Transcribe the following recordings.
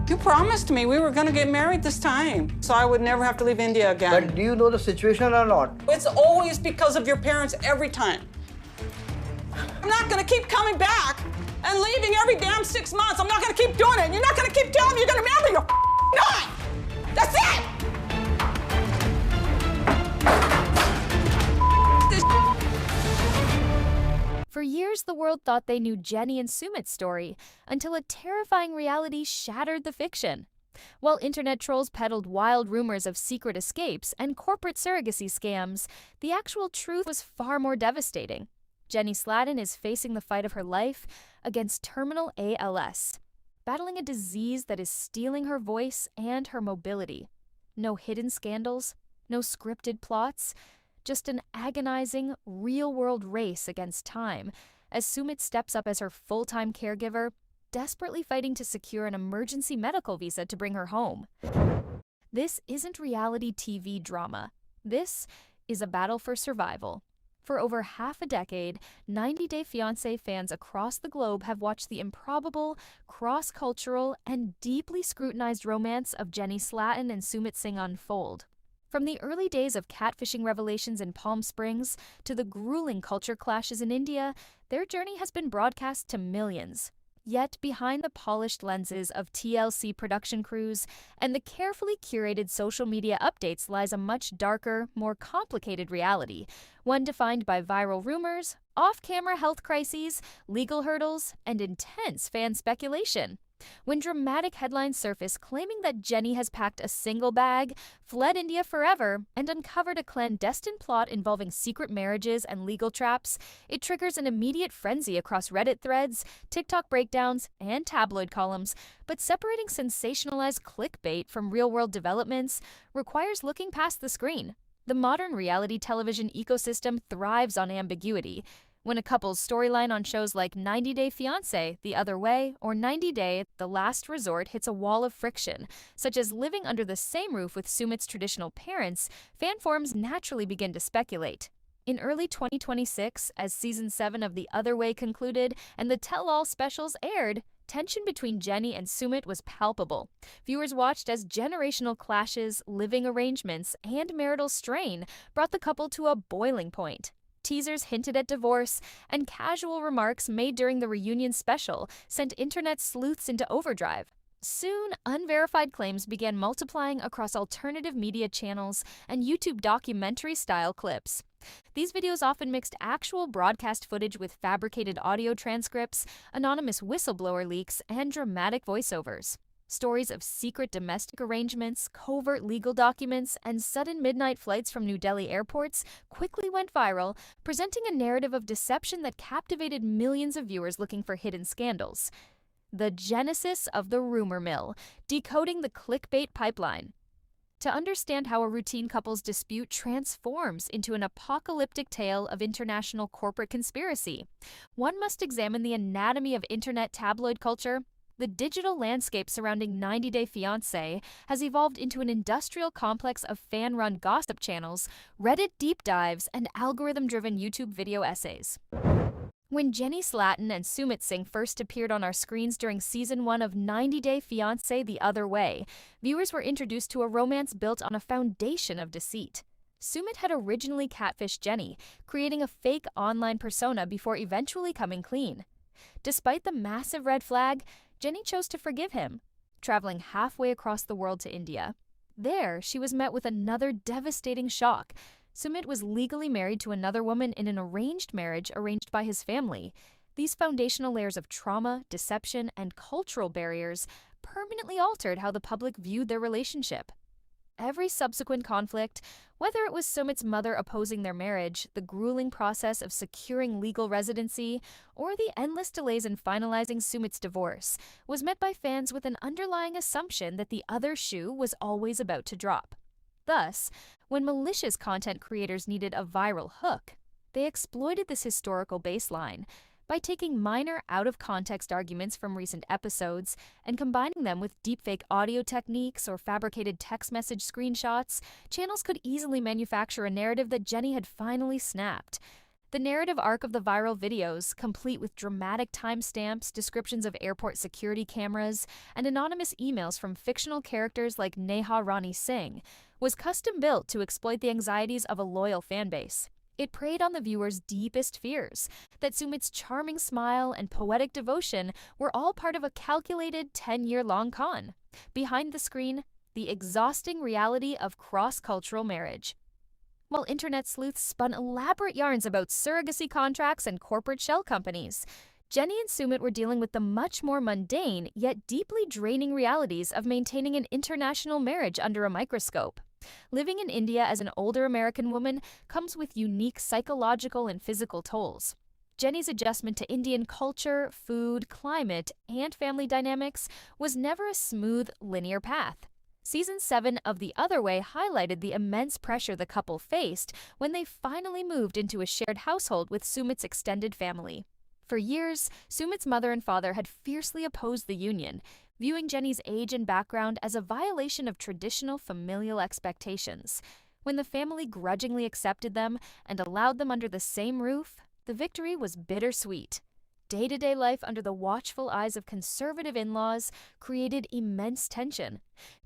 You promised me we were going to get married this time, so I would never have to leave India again. But do you know the situation or not? It's always because of your parents every time. I'm not going to keep coming back and leaving every damn 6 months. I'm not going to keep doing it. You're not going to keep telling me you're going to marry me. You're not. That's it. For years, the world thought they knew Jenny and Sumit's story, until a terrifying reality shattered the fiction. While internet trolls peddled wild rumors of secret escapes and corporate surrogacy scams, the actual truth was far more devastating. Jenny Slatten is facing the fight of her life against terminal ALS, battling a disease that is stealing her voice and her mobility. No hidden scandals, no scripted plots, just an agonizing, real-world race against time, as Sumit steps up as her full-time caregiver, desperately fighting to secure an emergency medical visa to bring her home. This isn't reality TV drama. This is a battle for survival. For over half a decade, 90 Day Fiancé fans across the globe have watched the improbable, cross-cultural, and deeply scrutinized romance of Jenny Slatten and Sumit Singh unfold. From the early days of catfishing revelations in Palm Springs to the grueling culture clashes in India, their journey has been broadcast to millions. Yet behind the polished lenses of TLC production crews and the carefully curated social media updates lies a much darker, more complicated reality, one defined by viral rumors, off-camera health crises, legal hurdles, and intense fan speculation. When dramatic headlines surface claiming that Jenny has packed a single bag, fled India forever, and uncovered a clandestine plot involving secret marriages and legal traps, it triggers an immediate frenzy across Reddit threads, TikTok breakdowns, and tabloid columns. But separating sensationalized clickbait from real-world developments requires looking past the screen. The modern reality television ecosystem thrives on ambiguity. When a couple's storyline on shows like 90 Day Fiancé, The Other Way, or 90 Day, The Last Resort hits a wall of friction, such as living under the same roof with Sumit's traditional parents, fan forums naturally begin to speculate. In early 2026, as Season 7 of The Other Way concluded and the tell-all specials aired, tension between Jenny and Sumit was palpable. Viewers watched as generational clashes, living arrangements, and marital strain brought the couple to a boiling point. Teasers hinted at divorce, and casual remarks made during the reunion special sent internet sleuths into overdrive. Soon, unverified claims began multiplying across alternative media channels and YouTube documentary-style clips. These videos often mixed actual broadcast footage with fabricated audio transcripts, anonymous whistleblower leaks, and dramatic voiceovers. Stories of secret domestic arrangements, covert legal documents, and sudden midnight flights from New Delhi airports quickly went viral, presenting a narrative of deception that captivated millions of viewers looking for hidden scandals. The genesis of the rumor mill, decoding the clickbait pipeline. To understand how a routine couple's dispute transforms into an apocalyptic tale of international corporate conspiracy, one must examine the anatomy of internet tabloid culture. The digital landscape surrounding 90 Day Fiancé has evolved into an industrial complex of fan-run gossip channels, Reddit deep dives, and algorithm-driven YouTube video essays. When Jenny Slatten and Sumit Singh first appeared on our screens during Season 1 of 90 Day Fiancé The Other Way, viewers were introduced to a romance built on a foundation of deceit. Sumit had originally catfished Jenny, creating a fake online persona before eventually coming clean. Despite the massive red flag, Jenny chose to forgive him, traveling halfway across the world to India. There, she was met with another devastating shock. Sumit was legally married to another woman in an arranged marriage arranged by his family. These foundational layers of trauma, deception, and cultural barriers permanently altered how the public viewed their relationship. Every subsequent conflict, whether it was Sumit's mother opposing their marriage, the grueling process of securing legal residency, or the endless delays in finalizing Sumit's divorce, was met by fans with an underlying assumption that the other shoe was always about to drop. Thus, when malicious content creators needed a viral hook, they exploited this historical baseline. By taking minor out-of-context arguments from recent episodes and combining them with deepfake audio techniques or fabricated text message screenshots, channels could easily manufacture a narrative that Jenny had finally snapped. The narrative arc of the viral videos, complete with dramatic timestamps, descriptions of airport security cameras, and anonymous emails from fictional characters like Neha Rani Singh, was custom-built to exploit the anxieties of a loyal fanbase. It preyed on the viewer's deepest fears, that Sumit's charming smile and poetic devotion were all part of a calculated 10-year-long con. Behind the screen, the exhausting reality of cross-cultural marriage. While internet sleuths spun elaborate yarns about surrogacy contracts and corporate shell companies, Jenny and Sumit were dealing with the much more mundane yet deeply draining realities of maintaining an international marriage under a microscope. Living in India as an older American woman comes with unique psychological and physical tolls. Jenny's adjustment to Indian culture, food, climate, and family dynamics was never a smooth, linear path. Season 7 of The Other Way highlighted the immense pressure the couple faced when they finally moved into a shared household with Sumit's extended family. For years, Sumit's mother and father had fiercely opposed the union, viewing Jenny's age and background as a violation of traditional familial expectations. When the family grudgingly accepted them and allowed them under the same roof, the victory was bittersweet. Day-to-day life under the watchful eyes of conservative in-laws created immense tension.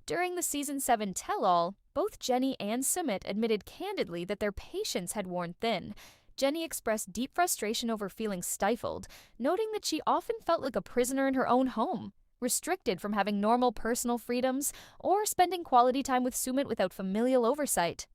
During the Season 7 tell-all, both Jenny and Sumit admitted candidly that their patience had worn thin. Jenny expressed deep frustration over feeling stifled, noting that she often felt like a prisoner in her own home, restricted from having normal personal freedoms or spending quality time with Sumit without familial oversight.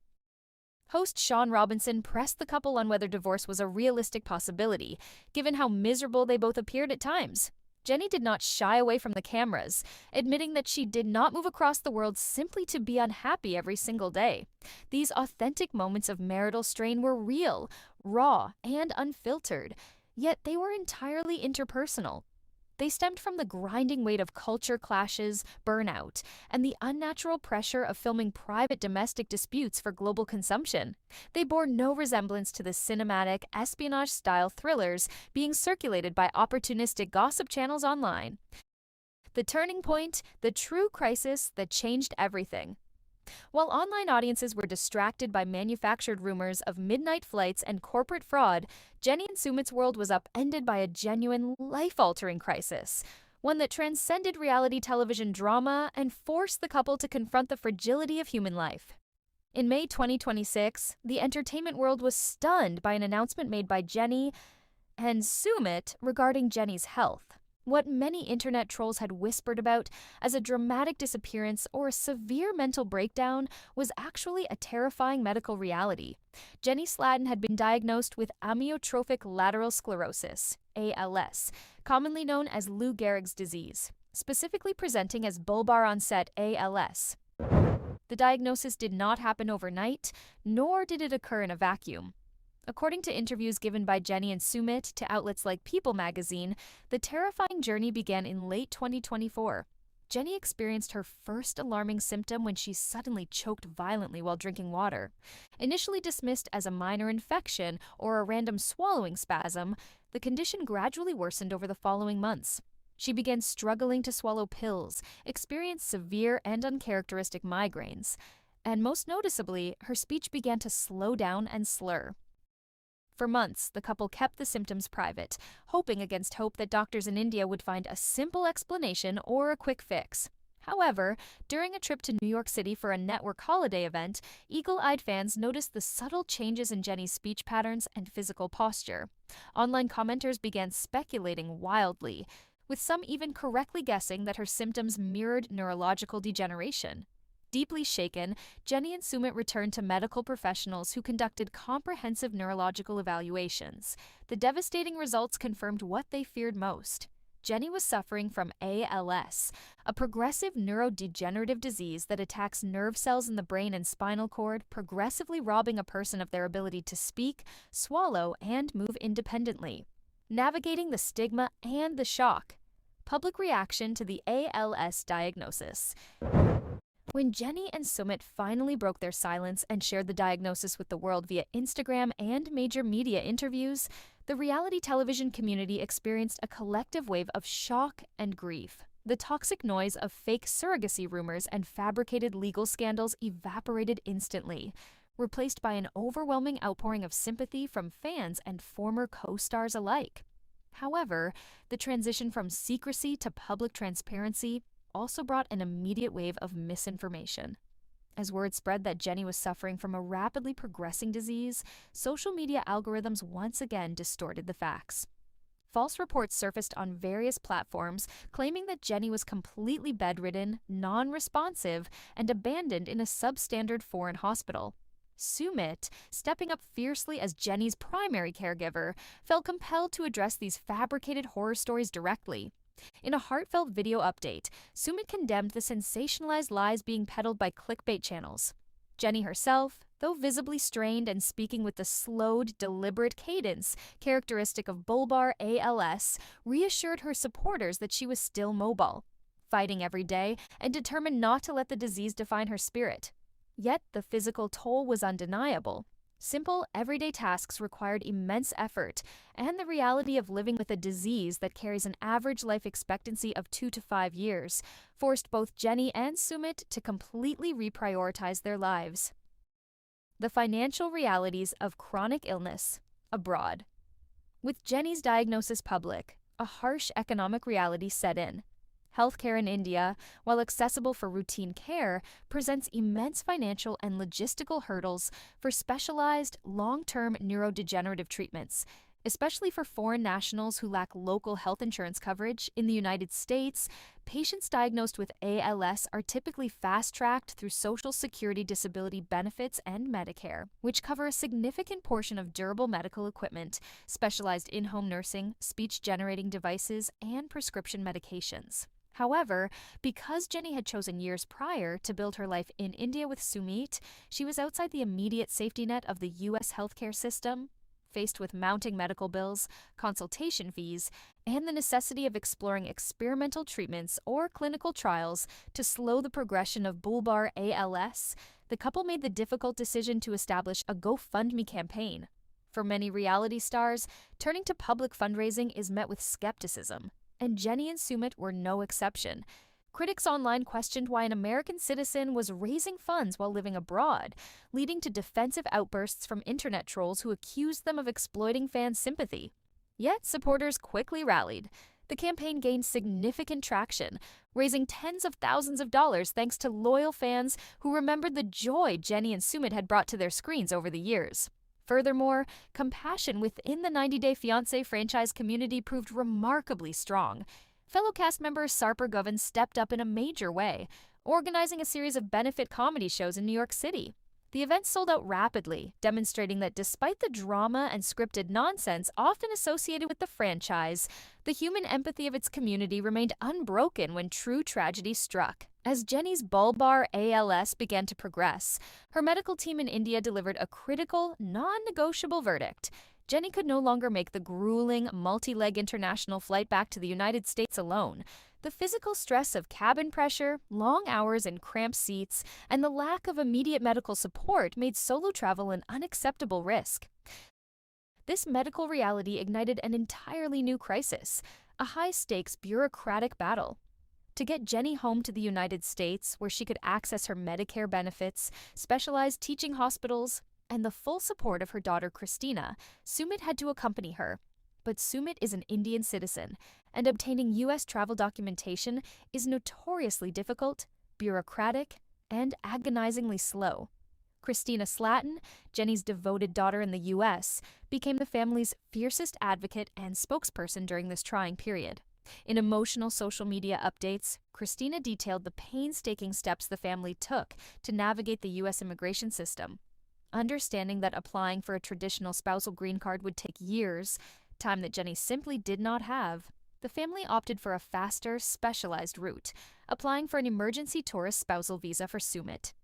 Host Sean Robinson pressed the couple on whether divorce was a realistic possibility, given how miserable they both appeared at times. Jenny did not shy away from the cameras, admitting that she did not move across the world simply to be unhappy every single day. These authentic moments of marital strain were real, raw, and unfiltered, yet they were entirely interpersonal. They stemmed from the grinding weight of culture clashes, burnout, and the unnatural pressure of filming private domestic disputes for global consumption. They bore no resemblance to the cinematic, espionage-style thrillers being circulated by opportunistic gossip channels online. The turning point, the true crisis that changed everything. While online audiences were distracted by manufactured rumors of midnight flights and corporate fraud, Jenny and Sumit's world was upended by a genuine, life-altering crisis, one that transcended reality television drama and forced the couple to confront the fragility of human life. In May 2026, the entertainment world was stunned by an announcement made by Jenny and Sumit regarding Jenny's health. What many internet trolls had whispered about as a dramatic disappearance or a severe mental breakdown was actually a terrifying medical reality. Jenny Slatten had been diagnosed with amyotrophic lateral sclerosis, ALS, commonly known as Lou Gehrig's disease, specifically presenting as bulbar onset ALS. The diagnosis did not happen overnight, nor did it occur in a vacuum. According to interviews given by Jenny and Sumit to outlets like People magazine, the terrifying journey began in late 2024. Jenny experienced her first alarming symptom when she suddenly choked violently while drinking water. Initially dismissed as a minor infection or a random swallowing spasm, the condition gradually worsened over the following months. She began struggling to swallow pills, experienced severe and uncharacteristic migraines, and most noticeably, her speech began to slow down and slur. For months, the couple kept the symptoms private, hoping against hope that doctors in India would find a simple explanation or a quick fix. However, during a trip to New York City for a network holiday event, eagle-eyed fans noticed the subtle changes in Jenny's speech patterns and physical posture. Online commenters began speculating wildly, with some even correctly guessing that her symptoms mirrored neurological degeneration. Deeply shaken, Jenny and Sumit returned to medical professionals who conducted comprehensive neurological evaluations. The devastating results confirmed what they feared most. Jenny was suffering from ALS, a progressive neurodegenerative disease that attacks nerve cells in the brain and spinal cord, progressively robbing a person of their ability to speak, swallow, and move independently. Navigating the stigma and the shock. Public reaction to the ALS diagnosis. When Jenny and Sumit finally broke their silence and shared the diagnosis with the world via Instagram and major media interviews, the reality television community experienced a collective wave of shock and grief. The toxic noise of fake surrogacy rumors and fabricated legal scandals evaporated instantly. replaced by an overwhelming outpouring of sympathy from fans and former co-stars alike. However, the transition from secrecy to public transparency also brought an immediate wave of misinformation. As word spread that Jenny was suffering from a rapidly progressing disease, social media algorithms once again distorted the facts. False reports surfaced on various platforms claiming that Jenny was completely bedridden, non-responsive, and abandoned in a substandard foreign hospital. Sumit, stepping up fiercely as Jenny's primary caregiver, felt compelled to address these fabricated horror stories directly. In a heartfelt video update, Sumit condemned the sensationalized lies being peddled by clickbait channels. Jenny herself, though visibly strained and speaking with the slowed, deliberate cadence characteristic of bulbar ALS, reassured her supporters that she was still mobile, fighting every day, and determined not to let the disease define her spirit. Yet the physical toll was undeniable. Simple, everyday tasks required immense effort, and the reality of living with a disease that carries an average life expectancy of 2 to 5 years forced both Jenny and Sumit to completely reprioritize their lives. The financial realities of chronic illness abroad. With Jenny's diagnosis public, a harsh economic reality set in. Healthcare in India, while accessible for routine care, presents immense financial and logistical hurdles for specialized, long-term neurodegenerative treatments, especially for foreign nationals who lack local health insurance coverage. In the United States, patients diagnosed with ALS are typically fast-tracked through Social Security disability benefits and Medicare, which cover a significant portion of durable medical equipment, specialized in-home nursing, speech-generating devices, and prescription medications. However, because Jenny had chosen years prior to build her life in India with Sumit, she was outside the immediate safety net of the U.S. healthcare system, faced with mounting medical bills, consultation fees, and the necessity of exploring experimental treatments or clinical trials to slow the progression of bulbar ALS. The couple made the difficult decision to establish a GoFundMe campaign. For many reality stars, turning to public fundraising is met with skepticism, and Jenny and Sumit were no exception. Critics online questioned why an American citizen was raising funds while living abroad, leading to defensive outbursts from internet trolls who accused them of exploiting fans' sympathy. Yet supporters quickly rallied. The campaign gained significant traction, raising tens of thousands of dollars thanks to loyal fans who remembered the joy Jenny and Sumit had brought to their screens over the years. Furthermore, compassion within the 90 Day Fiancé franchise community proved remarkably strong. Fellow cast member Sarper Govan stepped up in a major way, organizing a series of benefit comedy shows in New York City. The event sold out rapidly, demonstrating that despite the drama and scripted nonsense often associated with the franchise, the human empathy of its community remained unbroken when true tragedy struck. As Jenny's bulbar ALS began to progress, her medical team in India delivered a critical, non-negotiable verdict. Jenny could no longer make the grueling, multi-leg international flight back to the United States alone. The physical stress of cabin pressure, long hours in cramped seats, and the lack of immediate medical support made solo travel an unacceptable risk. This medical reality ignited an entirely new crisis, a high-stakes bureaucratic battle. To get Jenny home to the United States, where she could access her Medicare benefits, specialized teaching hospitals, and the full support of her daughter Christina, Sumit had to accompany her. But Sumit is an Indian citizen, and obtaining U.S. travel documentation is notoriously difficult, bureaucratic, and agonizingly slow. Christina Slatten, Jenny's devoted daughter in the U.S., became the family's fiercest advocate and spokesperson during this trying period. In emotional social media updates, Christina detailed the painstaking steps the family took to navigate the U.S. immigration system. Understanding that applying for a traditional spousal green card would take years, time that Jenny simply did not have, the family opted for a faster, specialized route, applying for an emergency tourist spousal visa for Sumit.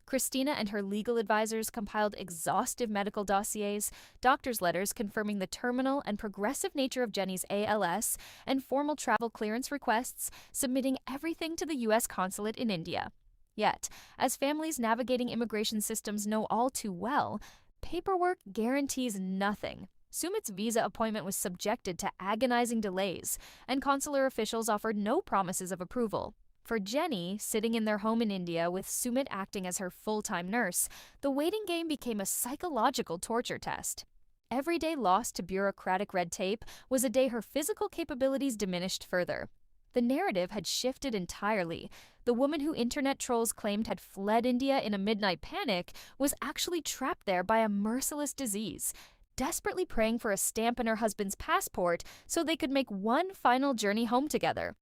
Christina and her legal advisors compiled exhaustive medical dossiers, doctor's letters confirming the terminal and progressive nature of Jenny's ALS, and formal travel clearance requests, submitting everything to the U.S. consulate in India. Yet, as families navigating immigration systems know all too well, paperwork guarantees nothing. Sumit's visa appointment was subjected to agonizing delays, and consular officials offered no promises of approval. For Jenny, sitting in their home in India with Sumit acting as her full-time nurse, the waiting game became a psychological torture test. Every day lost to bureaucratic red tape was a day her physical capabilities diminished further. The narrative had shifted entirely. The woman who internet trolls claimed had fled India in a midnight panic was actually trapped there by a merciless disease, desperately praying for a stamp in her husband's passport so they could make one final journey home together.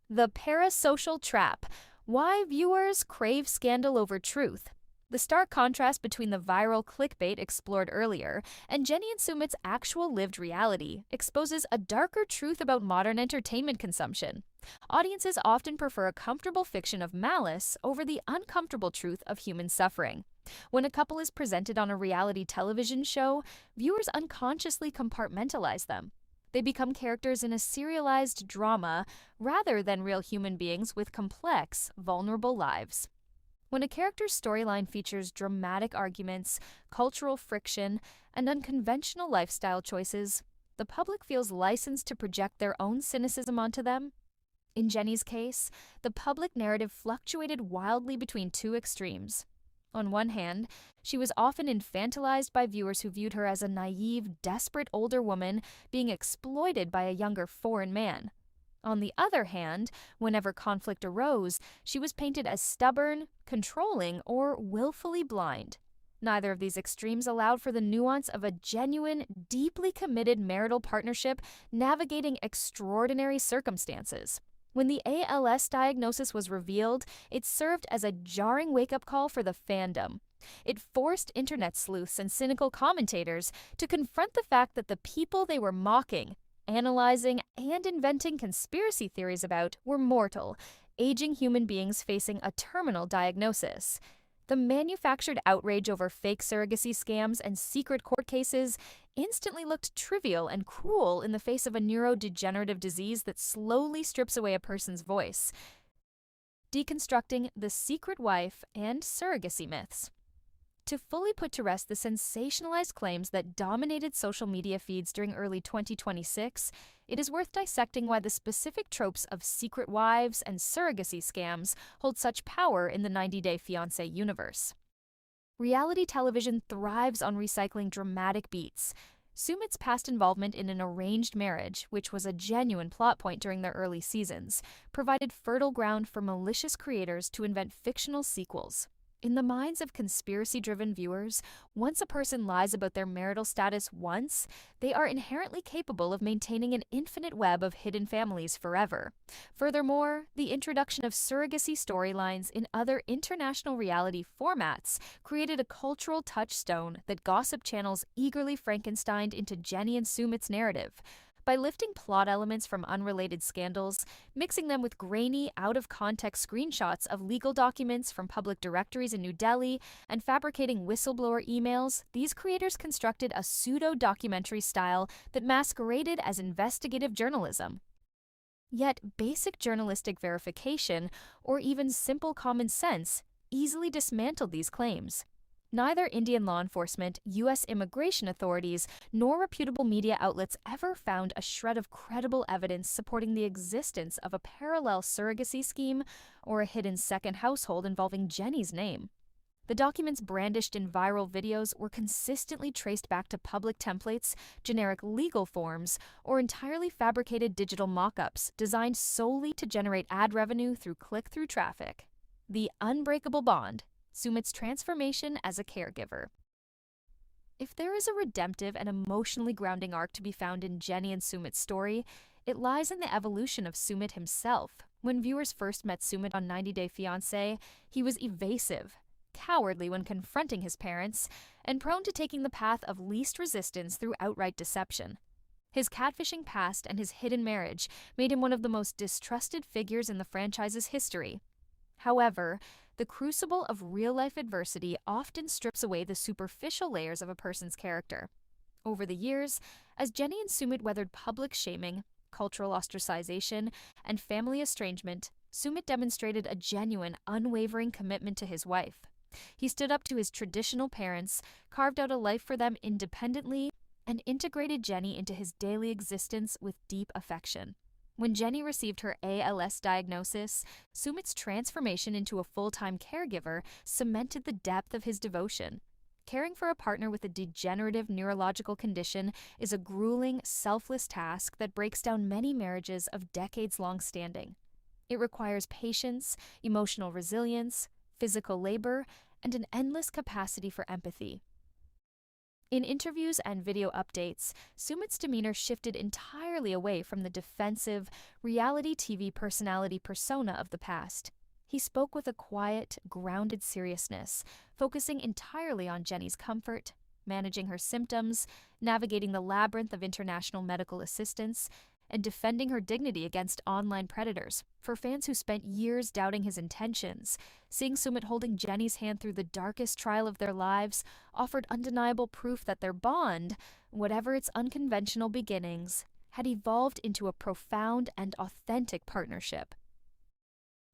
The parasocial trap. Why viewers crave scandal over truth. The stark contrast between the viral clickbait explored earlier and Jenny and Sumit's actual lived reality exposes a darker truth about modern entertainment consumption. Audiences often prefer a comfortable fiction of malice over the uncomfortable truth of human suffering. When a couple is presented on a reality television show, viewers unconsciously compartmentalize them. They become characters in a serialized drama rather than real human beings with complex, vulnerable lives. When a character's storyline features dramatic arguments, cultural friction, and unconventional lifestyle choices, the public feels licensed to project their own cynicism onto them. In Jenny's case, the public narrative fluctuated wildly between two extremes. On one hand, she was often infantilized by viewers who viewed her as a naive, desperate older woman being exploited by a younger foreign man. On the other hand, whenever conflict arose, she was painted as stubborn, controlling, or willfully blind. Neither of these extremes allowed for the nuance of a genuine, deeply committed marital partnership navigating extraordinary circumstances. When the ALS diagnosis was revealed, it served as a jarring wake-up call for the fandom. It forced internet sleuths and cynical commentators to confront the fact that the people they were mocking, analyzing, and inventing conspiracy theories about were mortal, aging human beings facing a terminal diagnosis. The manufactured outrage over fake surrogacy scams and secret court cases instantly looked trivial and cruel in the face of a neurodegenerative disease that slowly strips away a person's voice. Deconstructing the secret wife and surrogacy myths. To fully put to rest the sensationalized claims that dominated social media feeds during early 2026, it is worth dissecting why the specific tropes of secret wives and surrogacy scams hold such power in the 90-Day Fiancé universe. Reality television thrives on recycling dramatic beats. Sumit's past involvement in an arranged marriage, which was a genuine plot point during their early seasons, provided fertile ground for malicious creators to invent fictional sequels. In the minds of conspiracy-driven viewers, once a person lies about their marital status once, they are inherently capable of maintaining an infinite web of hidden families forever. Furthermore, the introduction of surrogacy storylines in other international reality formats created a cultural touchstone that gossip channels eagerly Frankensteined into Jenny and Sumit's narrative. By lifting plot elements from unrelated scandals, mixing them with grainy, out-of-context screenshots of legal documents from public directories in New Delhi, and fabricating whistleblower emails, these creators constructed a pseudo-documentary style that masqueraded as investigative journalism. Yet basic journalistic verification, or even simple common sense, easily dismantled these claims. Neither Indian law enforcement, U.S. immigration authorities, nor reputable media outlets ever found a shred of credible evidence supporting the existence of a parallel surrogacy scheme or a hidden second household involving Jenny's name. The documents brandished in viral videos were consistently traced back to public templates, generic legal forms, or entirely fabricated digital mock-ups designed solely to generate ad revenue through click-through traffic. The unbreakable bond. Sumit's transformation as a caregiver. If there is a redemptive and emotionally grounding arc to be found in Jenny and Sumit's story, it lies in the evolution of Sumit himself. When viewers first met Sumit on 90 Day Fiancé, he was evasive, cowardly when confronting his parents, and prone to taking the path of least resistance through outright deception. His catfishing past and his hidden marriage made him one of the most distrusted figures in the franchise's history. However, the crucible of real-life adversity often strips away the superficial layers of a person's character. Over the years, as Jenny and Sumit weathered public shaming, cultural ostracization, and family estrangement, Sumit demonstrated a genuine, unwavering commitment to his wife. He stood up to his traditional parents, carved out a life for them independently, and integrated Jenny into his daily existence with deep affection. When Jenny received her ALS diagnosis, Sumit's transformation into a full-time caregiver cemented the depth of his devotion. Caring for a partner with a degenerative neurological condition is a grueling, selfless task that breaks down many marriages of decades-long standing. It requires patience, emotional resilience, physical labor, and an endless capacity for empathy. In interviews and video updates, Sumit's demeanor shifted entirely away from the defensive, reality TV personality persona of the past. He spoke with a quiet, grounded seriousness, focusing entirely on Jenny's comfort, managing her symptoms, navigating the labyrinth of international medical assistance, and defending her dignity against online predators. For fans who spent years doubting his intentions, seeing Sumit holding Jenny's hand through the darkest trial of their lives offered undeniable proof that their bond, whatever its unconventional beginnings, had evolved into a profound and authentic partnership.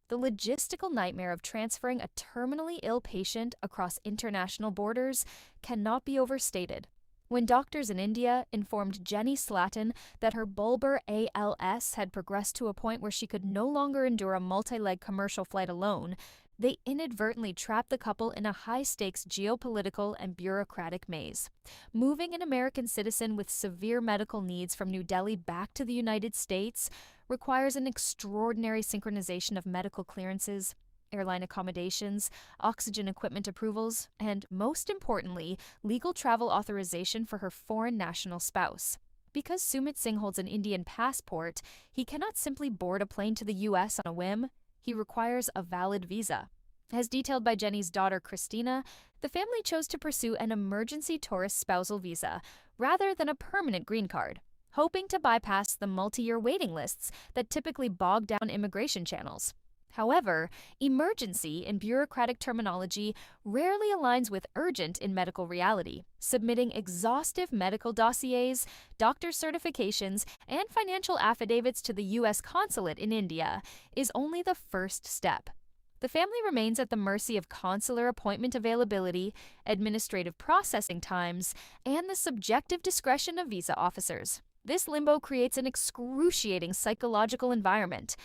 The logistical nightmare of transferring a terminally ill patient across international borders cannot be overstated. When doctors in India informed Jenny Slatten that her bulbar ALS had progressed to a point where she could no longer endure a multi-leg commercial flight alone, they inadvertently trapped the couple in a high-stakes geopolitical and bureaucratic maze. Moving an American citizen with severe medical needs from New Delhi back to the United States requires an extraordinary synchronization of medical clearances, airline accommodations, oxygen equipment approvals, and, most importantly, legal travel authorization for her foreign national spouse. Because Sumit Singh holds an Indian passport, he cannot simply board a plane to the U.S. on a whim. He requires a valid visa. As detailed by Jenny's daughter Christina, the family chose to pursue an emergency tourist spousal visa rather than a permanent green card, hoping to bypass the multi-year waiting lists that typically bog down immigration channels. However, emergency in bureaucratic terminology rarely aligns with urgent in medical reality. Submitting exhaustive medical dossiers, doctor's certifications, and financial affidavits to the U.S. consulate in India is only the first step. The family remains at the mercy of consular appointment availability, administrative processing times, and the subjective discretion of visa officers. This limbo creates an excruciating psychological environment.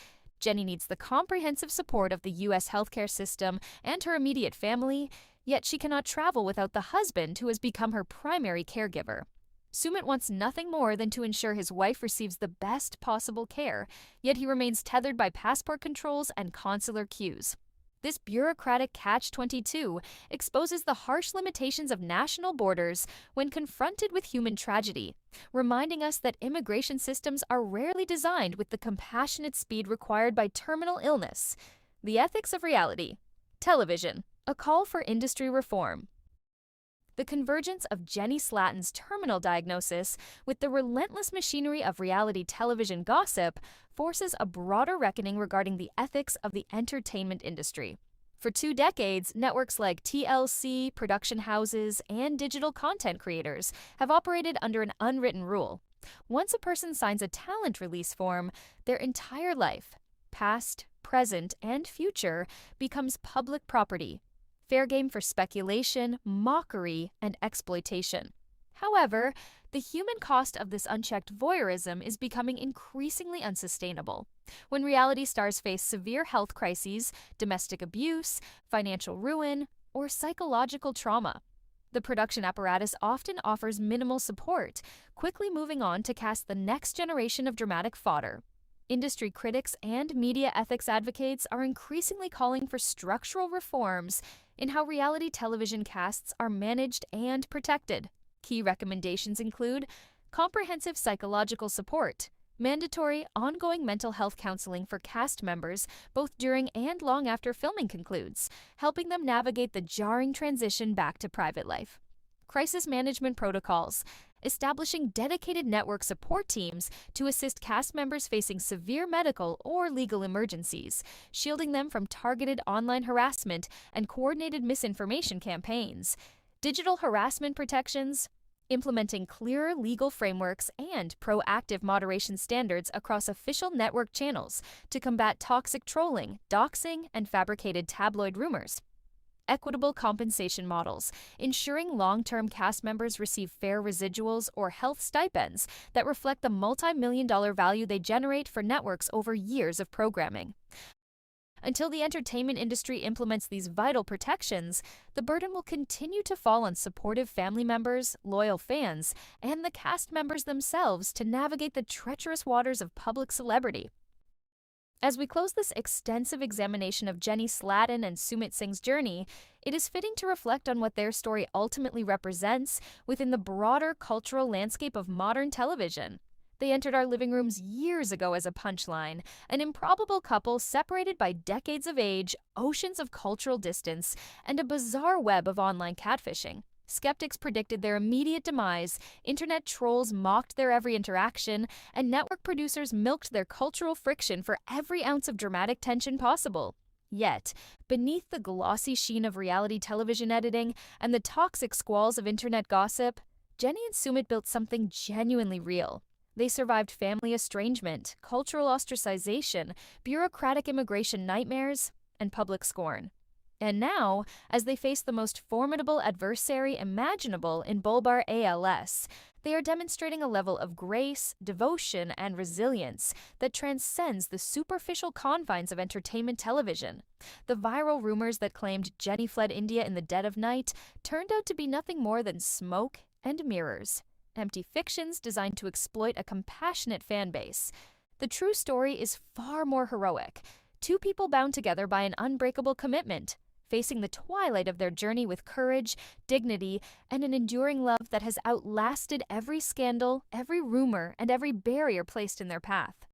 Jenny needs the comprehensive support of the U.S. healthcare system and her immediate family, yet she cannot travel without the husband who has become her primary caregiver. Sumit wants nothing more than to ensure his wife receives the best possible care, yet he remains tethered by passport controls and consular queues. This bureaucratic catch-22 exposes the harsh limitations of national borders when confronted with human tragedy, reminding us that immigration systems are rarely designed with the compassionate speed required by terminal illness. The ethics of reality. Television. A call for industry reform. The convergence of Jenny Slatten's terminal diagnosis with the relentless machinery of reality television gossip forces a broader reckoning regarding the ethics of the entertainment industry. For 2 decades, networks like TLC, production houses, and digital content creators have operated under an unwritten rule. Once a person signs a talent release form, their entire life, past, present, and future, becomes public property. Fair game for speculation, mockery, and exploitation. However, the human cost of this unchecked voyeurism is becoming increasingly unsustainable. When reality stars face severe health crises, domestic abuse, financial ruin, or psychological trauma, the production apparatus often offers minimal support, quickly moving on to cast the next generation of dramatic fodder. Industry critics and media ethics advocates are increasingly calling for structural reforms in how reality television casts are managed and protected. Key recommendations include comprehensive psychological support, mandatory ongoing mental health counseling for cast members both during and long after filming concludes, helping them navigate the jarring transition back to private life. Crisis management protocols, establishing dedicated network support teams to assist cast members facing severe medical or legal emergencies, shielding them from targeted online harassment and coordinated misinformation campaigns, digital harassment protections, implementing clearer legal frameworks and proactive moderation standards across official network channels to combat toxic trolling, doxing, and fabricated tabloid rumors. equitable compensation models, ensuring long-term cast members receive fair residuals or health stipends that reflect the multi-million-dollar value they generate for networks over years of programming. Until the entertainment industry implements these vital protections, the burden will continue to fall on supportive family members, loyal fans, and the cast members themselves to navigate the treacherous waters of public celebrity. As we close this extensive examination of Jenny Slatten and Sumit Singh's journey, it is fitting to reflect on what their story ultimately represents within the broader cultural landscape of modern television. They entered our living rooms years ago as a punchline, an improbable couple separated by decades of age, oceans of cultural distance, and a bizarre web of online catfishing. Skeptics predicted their immediate demise, internet trolls mocked their every interaction, and network producers milked their cultural friction for every ounce of dramatic tension possible. Yet, beneath the glossy sheen of reality television editing and the toxic squalls of internet gossip, Jenny and Sumit built something genuinely real. They survived family estrangement, cultural ostracization, bureaucratic immigration nightmares, and public scorn. And now, as they face the most formidable adversary imaginable in bulbar ALS, they are demonstrating a level of grace, devotion, and resilience that transcends the superficial confines of entertainment television. The viral rumors that claimed Jenny fled India in the dead of night turned out to be nothing more than smoke and mirrors. Empty fictions designed to exploit a compassionate fan base. The true story is far more heroic. Two people bound together by an unbreakable commitment, facing the twilight of their journey with courage, dignity, and an enduring love that has outlasted every scandal, every rumor, and every barrier placed in their path.